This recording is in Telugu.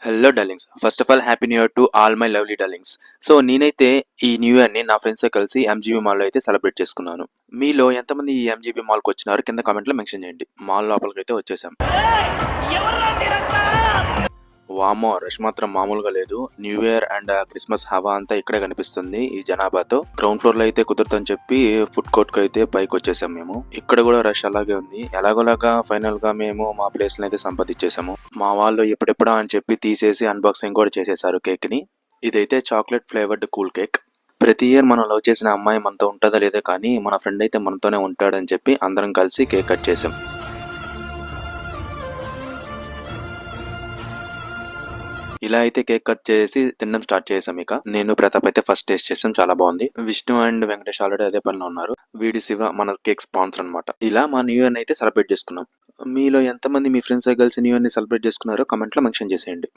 Hello darlings. First of all happy new year to all my lovely darlings. So నేనైతే ఈ న్యూ ఇయర్‌ని నా ఫ్రెండ్స్‌తో కలిసి ఎంజీబీ మాల్‌లో అయితే సెలబ్రేట్ చేసుకున్నాను. మీలో ఎంతమంది ఈ ఎంజీబీ మాల్‌కొచ్చినారో కింద కామెంట్‌లో మెన్షన్ చేయండి. మాల్ లోపలికైతే వచ్చేసాం. వామ్మో! రష్ మాత్రం మామూలుగా లేదు. న్యూ ఇయర్ అండ్ క్రిస్మస్ హవా అంతా ఇక్కడే కనిపిస్తుంది ఈ జనాభాతో. గ్రౌండ్ ఫ్లోర్‌లో అయితే కుదరదని చెప్పి ఫుడ్ కోర్ట్‌కైతే పైకొచ్చేసాం మేము. ఇక్కడ కూడా రష్ అలాగే ఉంది. ఎలాగోలాగా ఫైనల్‌గా మేము మా ప్లేస్‌నైతే సంపాదించేసాము. మా వాళ్ళు ఎప్పుడెప్పుడా అని చెప్పి తీసేసి అన్బాక్సింగ్ కూడా చేసేసారు కేక్‌ని. ఇదైతే చాక్లెట్ ఫ్లేవర్డ్ కూల్ కేక్. ప్రతి ఇయర్ మనం లవ్ చేసిన అమ్మాయి మనతో ఉంటదో లేదో కానీ మన ఫ్రెండ్ అయితే మనతోనే ఉంటాడని చెప్పి అందరం కలిసి కేక్ కట్ చేసాం. ఇలా అయితే కేక్ కట్ చేసి తినడం స్టార్ట్ చేసాం ఇక. నేను ప్రతాప్ అయితే ఫస్ట్ టేస్ట్ చేసాం. చాలా బాగుంది. విష్ణు అండ్ వెంకటేష్ ఆల్రెడీ అదే పనిలో ఉన్నారు. వీడి శివ మన కేక్ స్పాన్సర్ అనమాట. ఇలా మా న్యూ ఇయర్ అయితే సెలబ్రేట్ చేసుకున్నాం. మీలో ఎంతమంది మీ ఫ్రెండ్స్ కలిసి న్యూ ఇయర్ ని సెలబ్రేట్ చేసుకున్నారో కామెంట్ లో మెన్షన్ చేసేయండి.